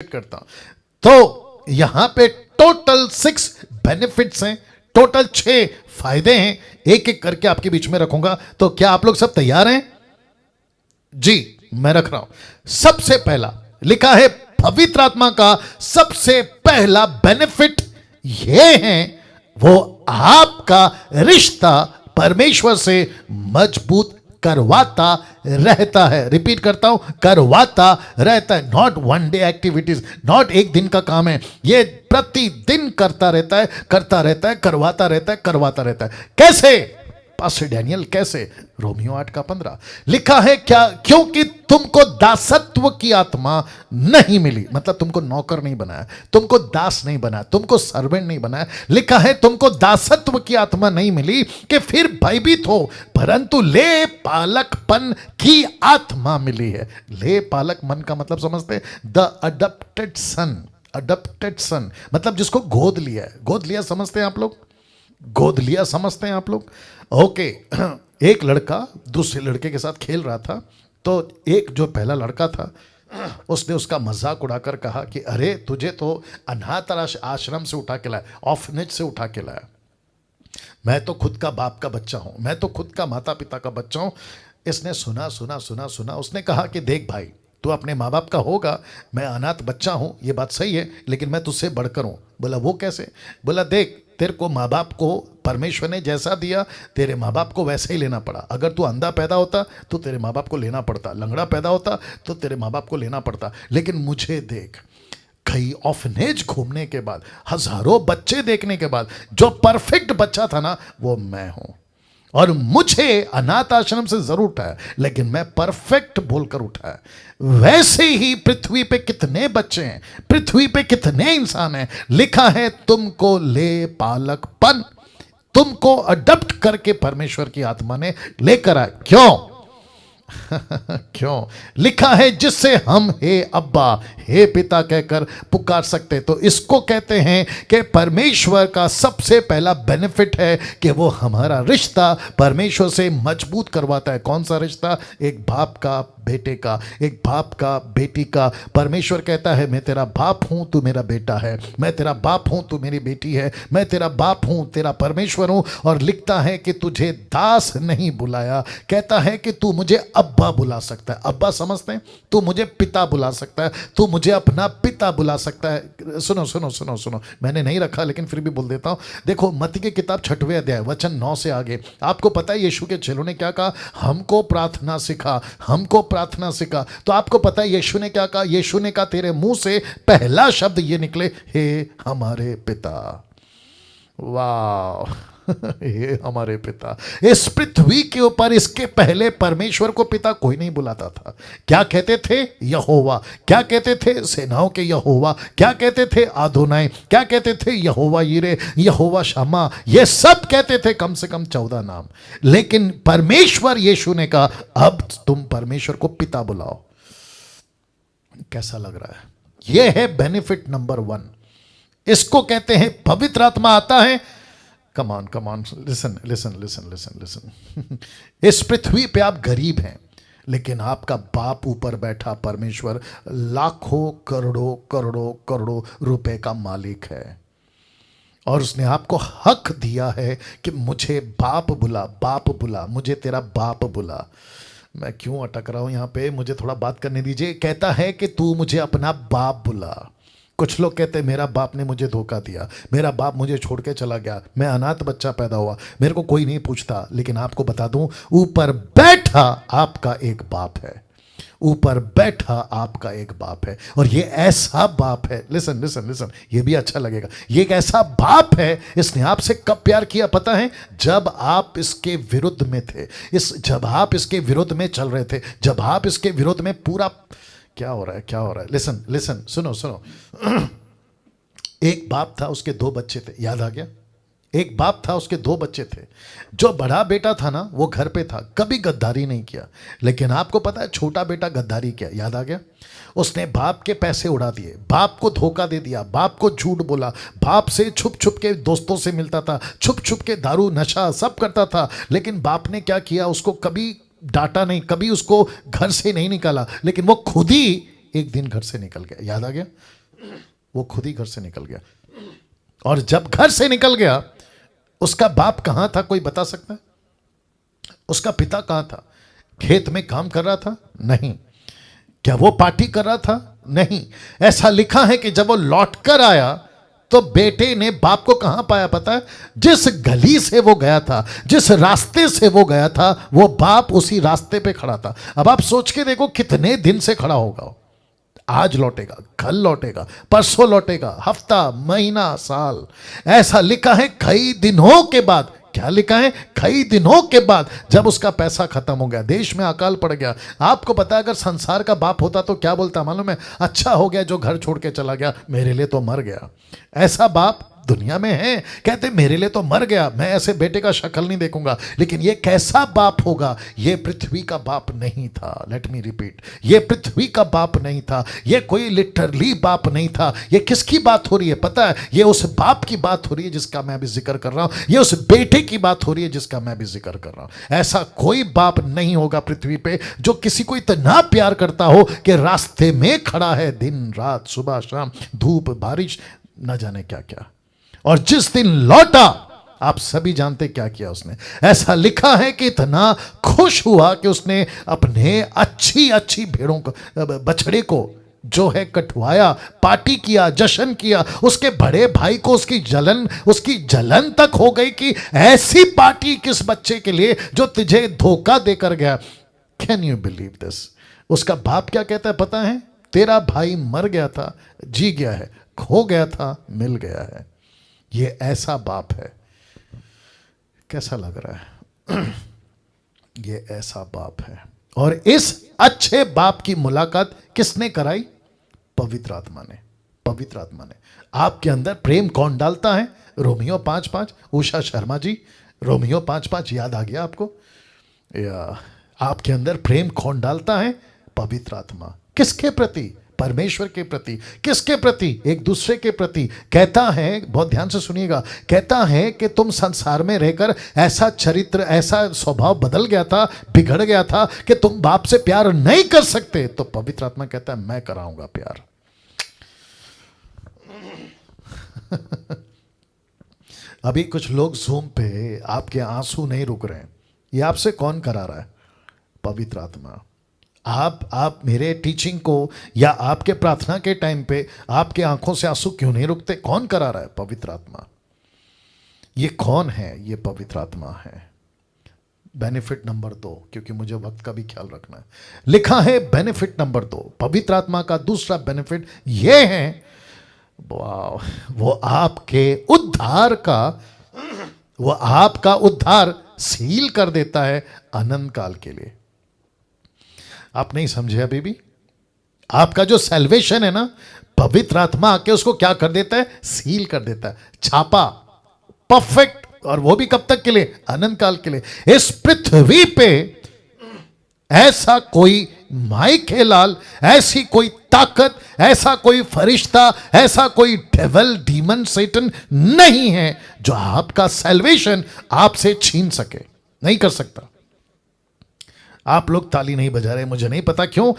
करता हूं। तो यहां पे टोटल 6 बेनिफिट्स हैं, टोटल 6 फायदे हैं, एक एक करके आपके बीच में रखूंगा। तो क्या आप लोग सब तैयार हैं? जी, मैं रख रहा हूं। सबसे पहला लिखा है, पवित्र आत्मा का सबसे पहला बेनिफिट यह है, वो आपका रिश्ता परमेश्वर से मजबूत करवाता रहता है। रिपीट करता हूं, करवाता रहता है। Not one day activities, not एक दिन का काम है, ये प्रतिदिन करता रहता है, करता रहता है, करवाता रहता है, करवाता रहता है। कैसे पास्टर डैनियल, कैसे? रोमियो 8:15 लिखा है, क्या? क्योंकि तुमको दासत्व की आत्मा नहीं मिली, मतलब तुमको नौकर नहीं बनाया, तुमको दास नहीं बनाया, तुमको सर्वेंट नहीं बनाया। लिखा है तुमको दासत्व की आत्मा नहीं मिली कि फिर भयभीत हो, परंतु ले पालकपन की आत्मा मिली है। ले पालक मन का मतलब समझते? The adopted son. Adopted son मतलब जिसको गोद लिया है। गोद लिया समझते हैं आप लोग? गोद लिया समझते हैं आप लोग? ओके। एक लड़का दूसरे लड़के के साथ खेल रहा था, तो एक जो पहला लड़का था उसने उसका मजाक उड़ाकर कहा कि अरे तुझे तो अनाथ आश्रम से उठा के लाया, ऑर्फनेज से उठा के लाया, मैं तो खुद का बाप का बच्चा हूं, मैं तो खुद का माता पिता का बच्चा हूं। इसने सुना सुना सुना सुना, उसने कहा कि देख भाई, तू अपने माँ बाप का होगा, मैं अनाथ बच्चा हूं, ये बात सही है, लेकिन मैं तुझसे बढ़कर हूं। बोला वो कैसे? बोला देख, तेरे को माँ बाप को परमेश्वर ने जैसा दिया, तेरे माँ बाप को वैसे ही लेना पड़ा। अगर तू अंधा पैदा होता तो तेरे माँ बाप को लेना पड़ता, लंगड़ा पैदा होता तो तेरे माँ बाप को लेना पड़ता। लेकिन मुझे देख, कई ऑर्फनेज घूमने के बाद, हजारों बच्चे देखने के बाद, जो परफेक्ट बच्चा था ना, वो मैं हूं। और मुझे अनाथ आश्रम से जरूर उठाया, लेकिन मैं परफेक्ट बोलकर उठाया। वैसे ही पृथ्वी पे कितने बच्चे हैं, पृथ्वी पे कितने इंसान हैं। लिखा है तुमको ले पालकपन, तुमको अडॉप्ट करके परमेश्वर की आत्मा ने लेकर आए। क्यों? क्यों? लिखा है जिससे हम हे अब्बा, हे पिता कहकर पुकार सकते। तो इसको कहते हैं कि परमेश्वर का सबसे पहला बेनिफिट है कि वो हमारा रिश्ता परमेश्वर से मजबूत करवाता है। कौन सा रिश्ता? एक बाप का बेटे का, एक बाप का बेटी का। परमेश्वर कहता है मैं तेरा बाप हूं, तू मेरा बेटा है, मैं तेरा बाप हूं, तू मेरी बेटी है, मैं तेरा बाप हूं, तेरा परमेश्वर हूं। और लिखता है कि तुझे दास नहीं बुलाया, कहता है कि तू मुझे अब्बा बुला सकता है। अब्बा समझते हैं? तू मुझे पिता बुला सकता है, तू मुझे अपना पिता बुला सकता है। सुनो सुनो सुनो सुनो, मैंने नहीं रखा लेकिन फिर भी बोल देता हूं। देखो मत्ती की किताब 6वें अध्याय वचन 9 से आगे, आपको पता है यीशु के चेलों ने क्या कहा? हमको प्रार्थना सिखा, हमको प्रार्थना सिखा। तो आपको पता है यीशु ने क्या कहा? यीशु ने कहा तेरे मुंह से पहला शब्द ये निकले, हे हमारे पिता। वाह! हे हमारे पिता। इस पृथ्वी के ऊपर इसके पहले परमेश्वर को पिता कोई नहीं बुलाता था। क्या कहते थे? यहोवा। क्या कहते थे? सेनाओं के यहोवा। क्या कहते थे? आदोनाई। क्या कहते थे? यहोवा यिरे, यहोवा शमा। ये सब कहते थे, कम से कम 14 नाम। लेकिन परमेश्वर यीशु ने कहा अब तुम परमेश्वर को पिता बुलाओ। कैसा लग रहा है? यह है बेनिफिट नंबर 1। इसको कहते हैं पवित्र आत्मा आता है। Come on listen listen listen listen listen. इस पृथ्वी पे आप गरीब हैं, लेकिन आपका बाप ऊपर बैठा परमेश्वर लाखों करोड़ों करोड़ों करोड़ों रुपए का मालिक है। और उसने आपको हक दिया है कि मुझे बाप बुला, बाप बुला, मुझे तेरा बाप बुला। मैं क्यों अटक रहा हूं यहां पे? मुझे थोड़ा बात करने दीजिए। कहता है कि तू मुझे अपना बाप बुला। कुछ लोग कहते हैं मेरा बाप ने मुझे धोखा दिया, मेरा बाप मुझे छोड़ के चला गया, मैं अनाथ बच्चा पैदा हुआ, मेरे को कोई नहीं पूछता। लेकिन आपको बता दूं, ऊपर बैठा आपका एक बाप है, ऊपर बैठा आपका एक बाप है। और ये ऐसा बाप है, लिसन लिसन लिसन, ये भी अच्छा लगेगा। ये एक ऐसा बाप है, इसने आपसे कब प्यार किया पता है? जब आप इसके विरुद्ध में थे, जब आप इसके विरुद्ध में चल रहे थे, जब आप इसके विरुद्ध में पूरा क्या हो रहा है, क्या हो रहा है? लिसन लिसन, सुनो सुनो। एक बाप था, उसके 2 बच्चे थे। याद आ गया? एक बाप था, उसके 2 बच्चे थे। जो बड़ा बेटा था ना, वो घर पे था, कभी गद्दारी नहीं किया। लेकिन आपको पता है छोटा बेटा गद्दारी किया। याद आ गया? उसने बाप के पैसे उड़ा दिए, बाप को धोखा दे दिया, बाप को झूठ बोला, बाप से छुप छुप के दोस्तों से मिलता था, छुप छुप के दारू नशा सब करता था। लेकिन बाप ने क्या किया? उसको कभी डांटा नहीं, कभी उसको घर से नहीं निकाला, लेकिन वो खुद ही एक दिन घर से निकल गया। याद आ गया? वो खुद ही घर से निकल गया। और जब घर से निकल गया, उसका बाप कहां था कोई बता सकता है? उसका पिता कहां था? खेत में काम कर रहा था? नहीं। क्या वो पार्टी कर रहा था? नहीं। ऐसा लिखा है कि जब वो लौट कर आया तो बेटे ने बाप को कहां पाया पता है? जिस गली से वो गया था, जिस रास्ते से वो गया था, वो बाप उसी रास्ते पे खड़ा था। अब आप सोच के देखो कितने दिन से खड़ा होगा। आज लौटेगा, कल लौटेगा, परसों लौटेगा, हफ्ता, महीना, साल। ऐसा लिखा है कई दिनों के बाद। क्या लिखा है? कई दिनों के बाद, जब उसका पैसा खत्म हो गया, देश में अकाल पड़ गया। आपको पता है अगर संसार का बाप होता तो क्या बोलता मालूम है? अच्छा हो गया जो घर छोड़ के चला गया, मेरे लिए तो मर गया। ऐसा बाप दुनिया में है। कहते मेरे लिए तो मर गया, मैं ऐसे बेटे का शक्ल नहीं देखूंगा। लेकिन ये कैसा बाप होगा? ये पृथ्वी का बाप नहीं था। लेट मी रिपीट, ये पृथ्वी का बाप नहीं था। ये कोई लिटरली बाप नहीं था। ये किसकी बात हो रही है पता है? ये उस बाप की बात हो रही है जिसका मैं भी जिक्र कर रहा हूं। ये उस बेटे की बात हो रही है जिसका मैं भी जिक्र कर रहा हूं। ऐसा कोई बाप नहीं होगा पृथ्वी पे जो किसी को इतना प्यार करता हो कि रास्ते में खड़ा है, दिन रात, सुबह शाम, धूप बारिश, न जाने क्या क्या। और जिस दिन लौटा, आप सभी जानते क्या किया उसने। ऐसा लिखा है कि इतना खुश हुआ कि उसने अपने अच्छी अच्छी भेड़ों को, बछड़े को जो है कटवाया, पार्टी किया, जश्न किया। उसके बड़े भाई को उसकी जलन तक हो गई कि ऐसी पार्टी किस बच्चे के लिए जो तुझे धोखा देकर गया। Can you believe this? उसका बाप क्या कहता है पता है? तेरा भाई मर गया था, जी गया है, खो गया था, मिल गया है। ये ऐसा बाप है। कैसा लग रहा है? ये ऐसा बाप है। और इस अच्छे बाप की मुलाकात किसने कराई? पवित्र आत्मा ने। पवित्र आत्मा ने। आपके अंदर प्रेम कौन डालता है? रोमियो 5:5। उषा शर्मा जी, रोमियो 5:5 याद आ गया आपको? या आपके अंदर प्रेम कौन डालता है? पवित्र आत्मा। किसके प्रति? परमेश्वर के प्रति। किसके प्रति? एक दूसरे के प्रति। कहता है, बहुत ध्यान से सुनिएगा, कहता है कि तुम संसार में रहकर ऐसा चरित्र, ऐसा स्वभाव बदल गया था, बिगड़ गया था कि तुम बाप से प्यार नहीं कर सकते। तो पवित्र आत्मा कहता है मैं कराऊंगा प्यार। अभी कुछ लोग जूम पे, आपके आंसू नहीं रुक रहे हैं। ये आपसे कौन करा रहा है? पवित्र आत्मा। आप मेरे टीचिंग को या आपके प्रार्थना के टाइम पे आपके आंखों से आंसू क्यों नहीं रुकते? कौन करा रहा है? पवित्र आत्मा। ये कौन है? ये पवित्र आत्मा है। बेनिफिट नंबर 2, क्योंकि मुझे वक्त का भी ख्याल रखना है। लिखा है बेनिफिट नंबर 2, पवित्र आत्मा का दूसरा बेनिफिट ये है, वो आपका उद्धार सील कर देता है अनंत काल के लिए। आप नहीं समझे अभी भी? आपका जो सैल्वेशन है ना, पवित्र आत्मा आके उसको क्या कर देता है? सील कर देता है, छापा, परफेक्ट। और वो भी कब तक के लिए? अनंत काल के लिए। इस पृथ्वी पे ऐसा कोई माइकेलाल, ऐसी कोई ताकत, ऐसा कोई फरिश्ता, ऐसा कोई डेविल, डीमन, सैटन नहीं है जो आपका सैल्वेशन आपसे छीन सके। नहीं कर सकता। आप लोग ताली नहीं बजा रहे, मुझे नहीं पता क्यों।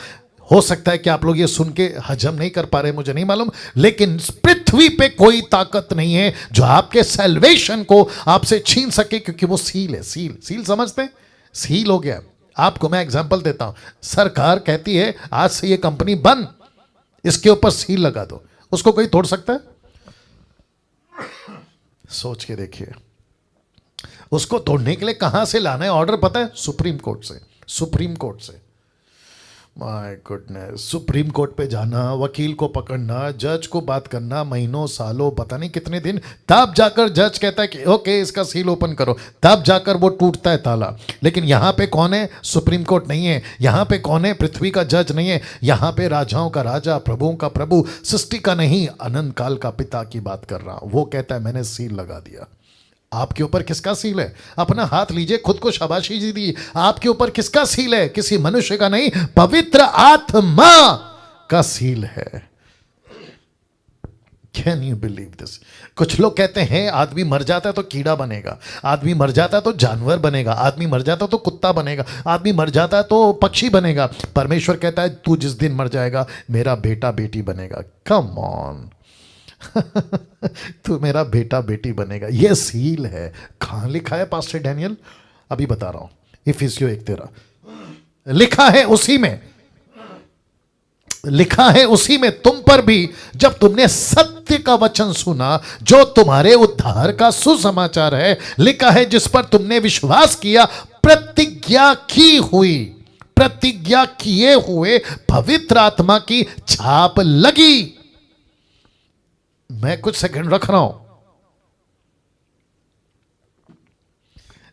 हो सकता है कि आप लोग ये सुन के हजम नहीं कर पा रहे, मुझे नहीं मालूम। लेकिन पृथ्वी पे कोई ताकत नहीं है जो आपके सैल्वेशन को आपसे छीन सके, क्योंकि वो सील है। सील समझते हैं? सील हो गया। आपको मैं एग्जांपल देता हूं। सरकार कहती है आज से ये कंपनी बंद, इसके ऊपर सील लगा दो। उसको कोई तोड़ सकता है? सोच के देखिए। उसको तोड़ने के लिए कहां से लाना है ऑर्डर पता है? सुप्रीम कोर्ट से। सुप्रीम कोर्ट से। माय गुडनेस, सुप्रीम कोर्ट पे जाना, वकील को पकड़ना, जज को बात करना, महीनों सालों पता नहीं कितने दिन, तब जाकर जज कहता है कि ओके इसका सील ओपन करो, तब जाकर वो टूटता है ताला। लेकिन यहाँ पे कौन है? सुप्रीम कोर्ट नहीं है। यहाँ पे कौन है? पृथ्वी का जज नहीं है। यहाँ पे राजाओं का राजा, प्रभुओं का प्रभु, सृष्टि का नहीं, अनंत काल का पिता की बात कर रहा हूं। वो कहता है मैंने सील लगा दिया। आपके ऊपर किसका सील है? अपना हाथ लीजिए, खुद को शाबाशी दी। आपके ऊपर किसका सील है? किसी मनुष्य का नहीं, पवित्र आत्मा का सील है। Can you believe this? कुछ लोग कहते हैं आदमी मर जाता है तो कीड़ा बनेगा, आदमी मर जाता है तो जानवर बनेगा, आदमी मर जाता है तो कुत्ता बनेगा, आदमी मर जाता है तो पक्षी बनेगा। परमेश्वर कहता है तू जिस दिन मर जाएगा मेरा बेटा बेटी बनेगा। कम ऑन तू मेरा बेटा बेटी बनेगा। ये सील है। कहां लिखा है पास्टर डैनियल? अभी बता रहा हूं, इफिसियों 1:13 लिखा है, उसी में लिखा है, उसी में तुम पर भी जब तुमने सत्य का वचन सुना जो तुम्हारे उद्धार का सुसमाचार है, लिखा है जिस पर तुमने विश्वास किया, प्रतिज्ञा की हुई, प्रतिज्ञा किए हुए पवित्र आत्मा की छाप लगी। मैं कुछ सेकंड रख रहा हूं।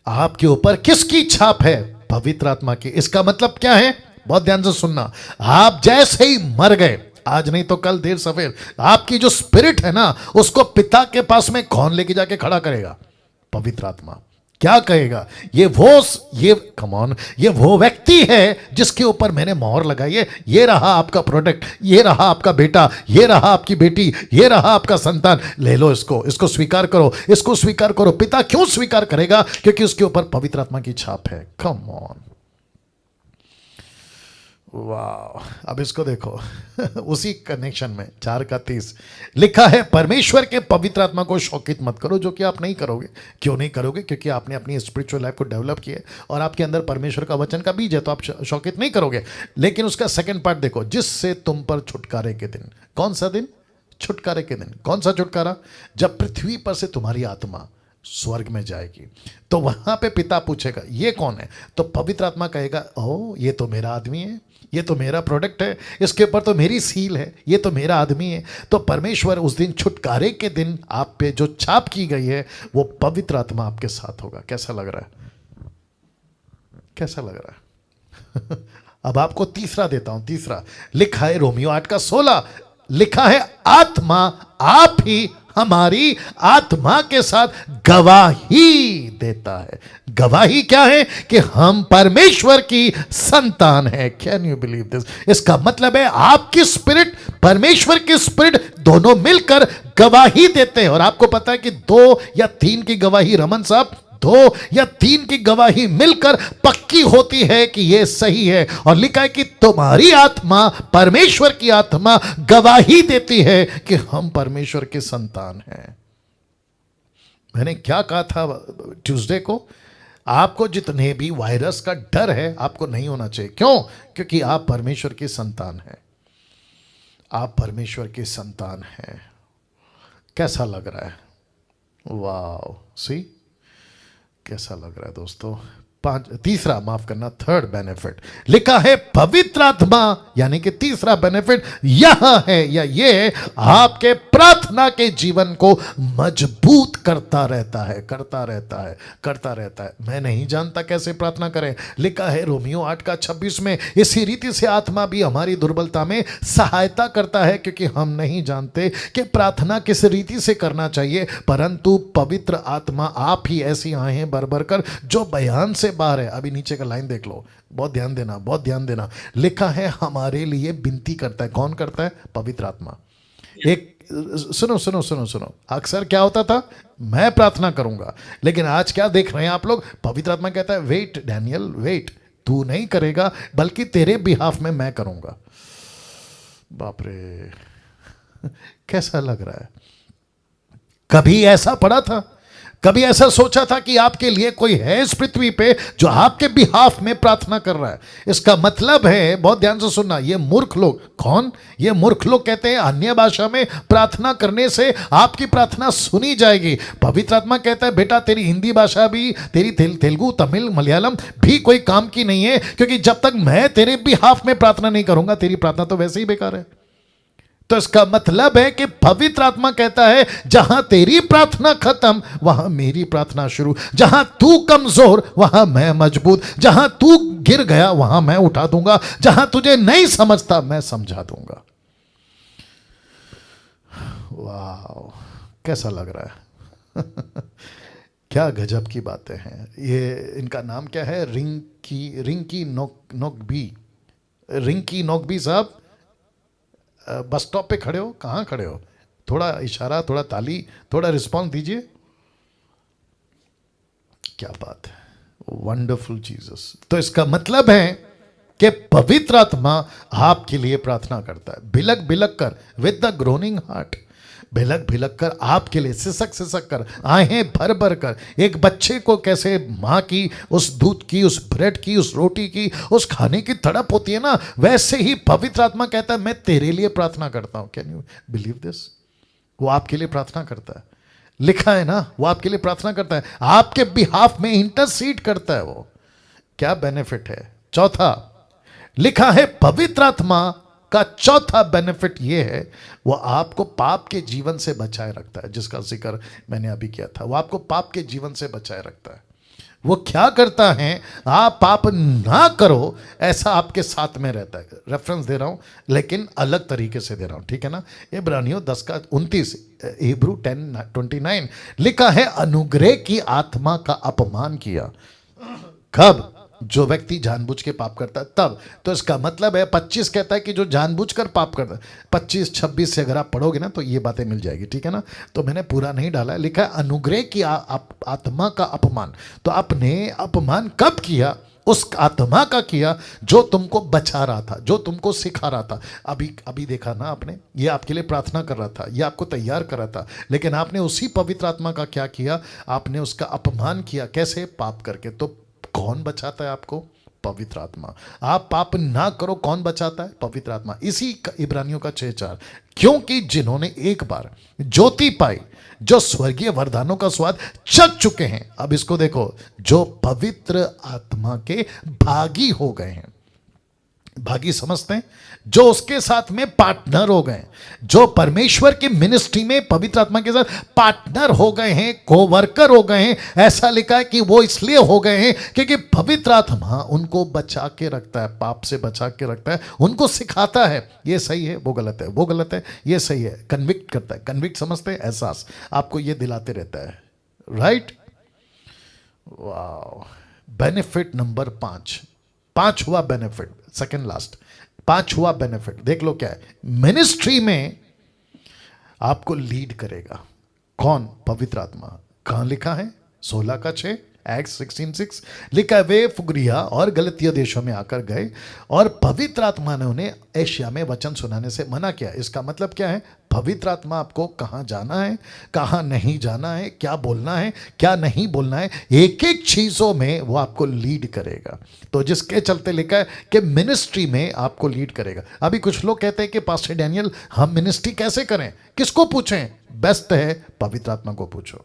आपके ऊपर किसकी छाप है? पवित्र आत्मा की। इसका मतलब क्या है? बहुत ध्यान से सुनना। आप जैसे ही मर गए, आज नहीं तो कल देर सवेर, आपकी जो स्पिरिट है ना, उसको पिता के पास में कौन लेके जाके खड़ा करेगा? पवित्र आत्मा। क्या कहेगा? ये कम ऑन, ये वो व्यक्ति है जिसके ऊपर मैंने मोहर लगाई है। ये रहा आपका प्रोडक्ट, ये रहा आपका बेटा, ये रहा आपकी बेटी, ये रहा आपका संतान। ले लो इसको स्वीकार करो, इसको स्वीकार करो। पिता क्यों स्वीकार करेगा? क्योंकि उसके ऊपर पवित्र आत्मा की छाप है। कम ऑन, वाह। अब इसको देखो उसी कनेक्शन में 4:30 लिखा है, परमेश्वर के पवित्र आत्मा को शौकित मत करो, जो कि आप नहीं करोगे। क्यों नहीं करोगे? क्योंकि आपने अपनी स्पिरिचुअल लाइफ को डेवलप किया और आपके अंदर परमेश्वर का वचन का बीज है, तो आप शौकित नहीं करोगे। लेकिन उसका सेकंड पार्ट देखो, जिससे तुम पर छुटकारे के दिन। कौन सा दिन? छुटकारे के दिन। कौन सा छुटकारा? जब पृथ्वी पर से तुम्हारी आत्मा स्वर्ग में जाएगी, तो वहां पे पिता पूछेगा ये कौन है? तो पवित्र आत्मा कहेगा, ओह ये तो मेरा आदमी है, ये तो मेरा प्रोडक्ट है, इसके ऊपर तो मेरी सील है, ये तो मेरा आदमी है। तो परमेश्वर उस दिन, छुटकारे के दिन, आप पे जो छाप की गई है वो पवित्र आत्मा आपके साथ होगा। कैसा लग रहा है? कैसा लग रहा है? अब आपको तीसरा देता हूं। तीसरा लिखा है रोमियो 8:16 लिखा है, आत्मा आप ही हमारी आत्मा के साथ गवाही देता है। गवाही क्या है? कि हम परमेश्वर की संतान है। Can you believe this? इसका मतलब है आपकी स्पिरिट, परमेश्वर की स्पिरिट, दोनों मिलकर गवाही देते हैं। और आपको पता है कि 2 या 3 की गवाही, रमन साहब, 2 या 3 की गवाही मिलकर पक्की होती है कि यह सही है। और लिखा है कि तुम्हारी आत्मा, परमेश्वर की आत्मा गवाही देती है कि हम परमेश्वर के संतान हैं। मैंने क्या कहा था ट्यूसडे को? आपको जितने भी वायरस का डर है, आपको नहीं होना चाहिए। क्यों? क्योंकि आप परमेश्वर के संतान हैं। आप परमेश्वर के संतान हैं। कैसा लग रहा है? वाह, सी कैसा लग रहा है दोस्तों? तीसरा, माफ करना, थर्ड बेनिफिट लिखा है, पवित्र आत्मा, यानी कि तीसरा बेनिफिट यह है, या ये है, आपके प्रार्थना के जीवन को मजबूत करता रहता है, करता रहता है, करता रहता है। मैं नहीं जानता कैसे प्रार्थना करें। लिखा है रोमियो 8:26 में, इसी रीति से आत्मा भी हमारी दुर्बलता में सहायता करता है, क्योंकि हम नहीं जानते कि प्रार्थना किस रीति से करना चाहिए, परंतु पवित्र आत्मा आप ही ऐसी आहें भर भर कर जो बयान से बाहर है। अभी नीचे का लाइन देख लो, बहुत ध्यान देना, बहुत ध्यान देना। लिखा है हमारे लिए विनती करता है। कौन करता है? पवित्र आत्मा। एक सुनो सुनो सुनो सुनो, अक्सर क्या होता था, मैं प्रार्थना करूंगा, लेकिन आज क्या देख रहे हैं आप लोग? पवित्र आत्मा कहता है, वेट डैनियल, वेट, तू नहीं करेगा, बल्कि तेरे बिहाफ में मैं करूंगा। बाप रे, कैसा लग रहा है? कभी ऐसा पड़ा था? कभी ऐसा सोचा था कि आपके लिए कोई है इस पृथ्वी पे जो आपके बिहाफ में प्रार्थना कर रहा है? इसका मतलब है, बहुत ध्यान से सुनना, ये मूर्ख लोग, कौन? ये मूर्ख लोग कहते हैं अन्य भाषा में प्रार्थना करने से आपकी प्रार्थना सुनी जाएगी। पवित्र आत्मा कहता है, बेटा तेरी हिंदी भाषा भी, तेरी तेलुगु, तमिल, मलयालम भी कोई काम की नहीं है, क्योंकि जब तक मैं तेरे बिहाफ में प्रार्थना नहीं करूंगा, तेरी प्रार्थना तो वैसे ही बेकार है। तो इसका मतलब है कि पवित्र आत्मा कहता है, जहां तेरी प्रार्थना खत्म वहां मेरी प्रार्थना शुरू, जहां तू कमजोर वहां मैं मजबूत, जहां तू गिर गया वहां मैं उठा दूंगा, जहां तुझे नहीं समझता मैं समझा दूंगा। वाह, कैसा लग रहा है? क्या गजब की बातें हैं ये। इनका नाम क्या है? रिंकी नोकबी, रिंकी नोकबी साहब, बस स्टॉप पे खड़े हो? कहाँ खड़े हो? थोड़ा इशारा, थोड़ा ताली, थोड़ा रिस्पॉन्स दीजिए। क्या बात है, वंडरफुल जीसस। तो इसका मतलब है कि पवित्र आत्मा आपके लिए प्रार्थना करता है, बिलक बिलक कर, विद द ग्रोनिंग हार्ट, भिलक भिलक कर आपके लिए, सिसक सिसक कर, आहें भर भर कर। एक बच्चे को कैसे माँ की उस दूध की, उस ब्रेड की, उस रोटी की, उस खाने की तड़प होती है ना, वैसे ही पवित्र आत्मा कहता है मैं तेरे लिए प्रार्थना करता हूं। Can you believe this? वो आपके लिए प्रार्थना करता है, लिखा है ना, वो आपके लिए प्रार्थना करता है, आपके बिहाफ में इंटरसीड करता है। वो क्या बेनिफिट है? चौथा लिखा है, पवित्र आत्मा का चौथा बेनिफिट यह है, वो आपको पाप के जीवन से बचाए रखता है, जिसका जिक्र मैंने अभी किया था। वो आपको पाप के जीवन से बचाए रखता है। वो क्या करता है? आप पाप ना करो ऐसा आपके साथ में रहता है। रेफरेंस दे रहा हूं लेकिन अलग तरीके से दे रहा हूं, ठीक है ना। इब्रानियों 10 का 29, हिब्रू 10:29 लिखा है, अनुग्रह की आत्मा का अपमान किया। कब? जो व्यक्ति जानबूझ के पाप करता है तब। तो इसका मतलब है 25 कहता है कि जो जानबूझकर पाप करता है। 25-26 से अगर आप पढ़ोगे ना तो ये बातें मिल जाएगी, ठीक है ना। तो मैंने पूरा नहीं डाला है, लिखा है अनुग्रह की आत्मा का अपमान। तो आपने अपमान कब किया? उस आत्मा का किया जो तुमको बचा रहा था, जो तुमको सिखा रहा था। अभी देखा ना आपने, ये आपके लिए प्रार्थना कर रहा था, ये आपको तैयार कर रहा था, लेकिन आपने उसी पवित्र आत्मा का क्या किया? आपने उसका अपमान किया। कैसे? पाप करके। तो कौन बचाता है आपको? पवित्र आत्मा। आप पाप ना करो, कौन बचाता है? पवित्र आत्मा। इसी इब्रानियों का 6:4, क्योंकि जिन्होंने एक बार ज्योति पाई, जो स्वर्गीय वरदानों का स्वाद चख चुके हैं, अब इसको देखो, जो पवित्र आत्मा के भागी हो गए हैं। भागी समझते हैं? जो उसके साथ में पार्टनर हो गए, जो परमेश्वर की मिनिस्ट्री में पवित्र आत्मा के साथ पार्टनर हो गए हैं, कोवर्कर हो गए हैं। ऐसा लिखा है कि वो इसलिए हो गए हैं क्योंकि पवित्र आत्मा उनको बचा के रखता है, पाप से बचा के रखता है, उनको सिखाता है ये सही है, वो गलत है, वो गलत है, ये सही है। कन्विक्ट करता है। कन्विक्ट समझते हैं? एहसास आपको ये दिलाते रहता है, राइट। वाह। बेनिफिट नंबर 5, पांचवा बेनिफिट, सेकंड लास्ट, पांचवा बेनिफिट देख लो क्या है। मिनिस्ट्री में आपको लीड करेगा कौन? पवित्र आत्मा। कहां लिखा है? 16:6, एक्ट 16:6 लिखा है, वे फुगरिया और गलतिया देशों में आकर गए और पवित्र आत्मा ने उन्हें एशिया में वचन सुनाने से मना किया। इसका मतलब क्या है? पवित्र आत्मा आपको कहां जाना है, कहां नहीं जाना है, क्या बोलना है, क्या नहीं बोलना है, एक एक चीजों में वो आपको लीड करेगा। तो जिसके चलते लिखा है कि मिनिस्ट्री में आपको लीड करेगा। अभी कुछ लोग कहते हैं कि पास्टर डैनियल हम मिनिस्ट्री कैसे करें? किसको पूछें? बेस्ट है पवित्र आत्मा को पूछो।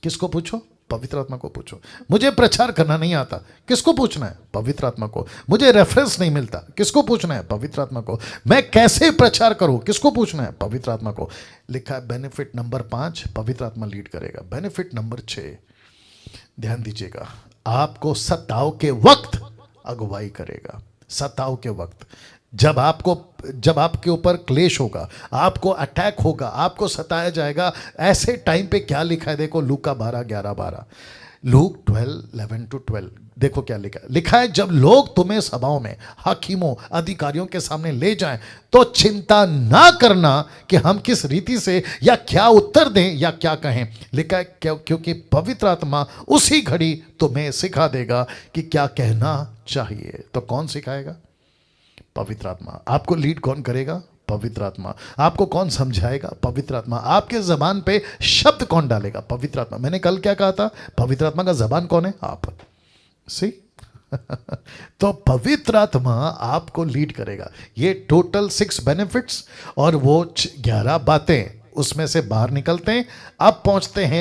किसको पूछो? पवित्र आत्मा को पूछो। मुझे प्रचार करना नहीं आता, किसको पूछना है? पवित्र आत्मा को। मुझे रेफरेंस नहीं मिलता, किसको पूछना है? पवित्र आत्मा को। मैं कैसे प्रचार करूं? किसको पूछना है? पवित्र आत्मा को। लिखा है बेनिफिट नंबर 5, पवित्र आत्मा लीड करेगा। बेनिफिट नंबर 6, ध्यान दीजिएगा, आपको सताव के वक्त अगुवाई करेगा। सताव के वक्त, जब आपके ऊपर क्लेश होगा, आपको अटैक होगा, आपको सताया जाएगा, ऐसे टाइम पे क्या लिखा है? देखो लूका 12:11-12, लूक 12:11-12 देखो क्या लिखा है, जब लोग तुम्हें सभाओं में, हाकिमों, अधिकारियों के सामने ले जाएं तो चिंता ना करना कि हम किस रीति से या क्या उत्तर दें या क्या कहें। लिखा है क्योंकि पवित्र आत्मा उसी घड़ी तुम्हें सिखा देगा कि क्या कहना चाहिए। तो कौन सिखाएगा? पवित्र आत्मा। आपको लीड कौन करेगा? पवित्र आत्मा। आपको कौन समझाएगा? पवित्र आत्मा। आपके जबान पे शब्द कौन डालेगा? पवित्र आत्मा। मैंने कल क्या कहा था? पवित्र आत्मा का जबान कौन है? आप। सी तो पवित्र आत्मा आपको लीड करेगा। ये टोटल 6 बेनिफिट्स और वो 11 बातें, उसमें से बाहर निकलते हैं। अब पहुंचते हैं